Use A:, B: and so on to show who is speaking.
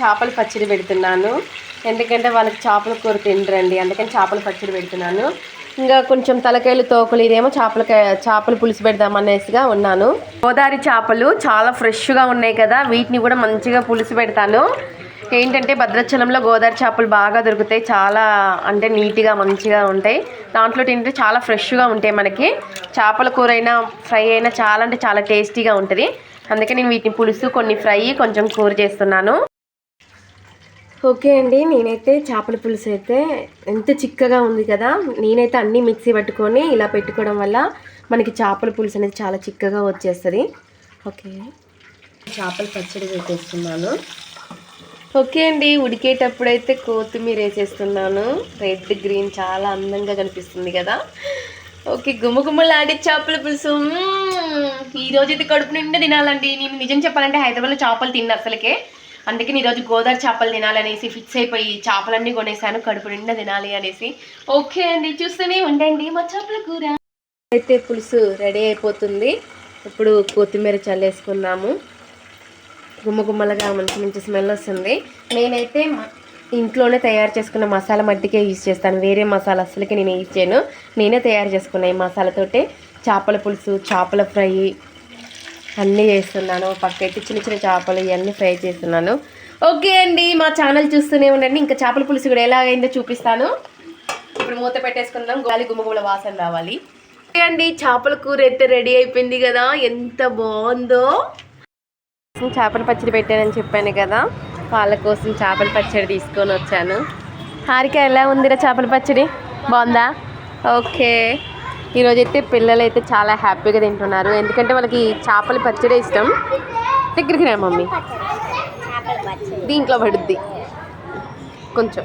A: చేపల పచ్చడి పెడుతున్నాను. ఎందుకంటే వాళ్ళకి చేపల కూర తినరండి, అందుకని చేపల పచ్చడి పెడుతున్నాను. ఇంకా కొంచెం తలకాయలు తోకలు, ఇదేమో చేపల పులుసు పెడదామనేసిగా ఉన్నాను. గోదావరి చేపలు చాలా ఫ్రెష్గా ఉన్నాయి కదా, వీటిని కూడా మంచిగా పులుసు పెడతాను. ఏంటంటే భద్రాచలంలో గోదావరి చేపలు బాగా దొరుకుతాయి, చాలా అంటే నీట్గా మంచిగా ఉంటాయి. దాంట్లో తింటే చాలా ఫ్రెష్గా ఉంటాయి. మనకి చేపల కూర అయినా ఫ్రై అయినా చాలా అంటే చాలా టేస్టీగా ఉంటుంది. అందుకే నేను వీటిని పులుసు, కొన్ని ఫ్రై, కొంచెం కూర చేస్తున్నాను. ఓకే అండి, నేనైతే చేపల పులుసు అయితే ఎంత చిక్కగా ఉంది కదా, నేనైతే అన్నీ మిక్సీ పట్టుకొని ఇలా పెట్టుకోవడం వల్ల మనకి చేపల పులుసు అనేది చాలా చిక్కగా వచ్చేస్తుంది. ఓకే, చేపల పచ్చడి పెట్టేస్తున్నాను. ఓకే అండి, ఉడికేటప్పుడైతే కొత్తిమీర వేసేస్తున్నాను. రెడ్ గ్రీన్ చాలా అందంగా కనిపిస్తుంది కదా. ఓకే, గుమ్మగుమ్మలాడే చేపల పులుసు ఈరోజు అయితే కడుపు నిండా తినాలండి. నేను నిజం చెప్పాలంటే హైదరాబాద్లో చేపలు తిన్నా అసలుకే, అందుకని ఈరోజు గోదావరి చేపలు తినాలనేసి ఫిక్స్ అయిపోయి చేపలన్నీ కొనేసాను, కడుపు నిండా తినాలి అనేసి. ఓకే అండి, చూస్తూనే ఉండండి మా చేపల కూర. అయితే పులుసు రెడీ అయిపోతుంది. ఇప్పుడు కొత్తిమీర చల్లేసుకున్నాము. గుమ్మగుమ్మలుగా మంచి మంచి స్మెల్ వస్తుంది. నేనైతే ఇంట్లోనే తయారు చేసుకున్న మసాలా మట్టికే యూజ్ చేస్తాను, వేరే మసాలా అసలుకి నేను యూజ్ చేయను. నేనే తయారు చేసుకున్న ఈ మసాలాతోటే చేపల పులుసు, చేపల ఫ్రై అన్నీ చేస్తున్నాను. పక్కైతే చిన్న చిన్న చేపలు ఇవన్నీ ఫ్రై చేస్తున్నాను. ఓకే అండి, మా ఛానల్ చూస్తూనే ఉండండి. ఇంకా చేపల పులుసు కూడా ఎలాగైందో చూపిస్తాను. ఇప్పుడు మూత పెట్టేసుకుందాం, గాలి గుమ్మగుమ్మల వాసన రావాలి. ఓకే అండి, చేపల కూర అయితే రెడీ అయిపోయింది కదా, ఎంత బాగుందో. చేపల పచ్చడి పెట్టానని చెప్పాను కదా, వాళ్ళ కోసం చేపల పచ్చడి తీసుకొని వచ్చాను. హారిక ఎలా ఉందిరా చేపల పచ్చడి, బాగుందా? ఓకే, ఈరోజైతే పిల్లలు అయితే చాలా హ్యాపీగా తింటున్నారు, ఎందుకంటే వాళ్ళకి చేపల పచ్చడి ఇష్టం. దగ్గరికి రా మమ్మీ, దీంట్లో పడుద్ది కొంచెం.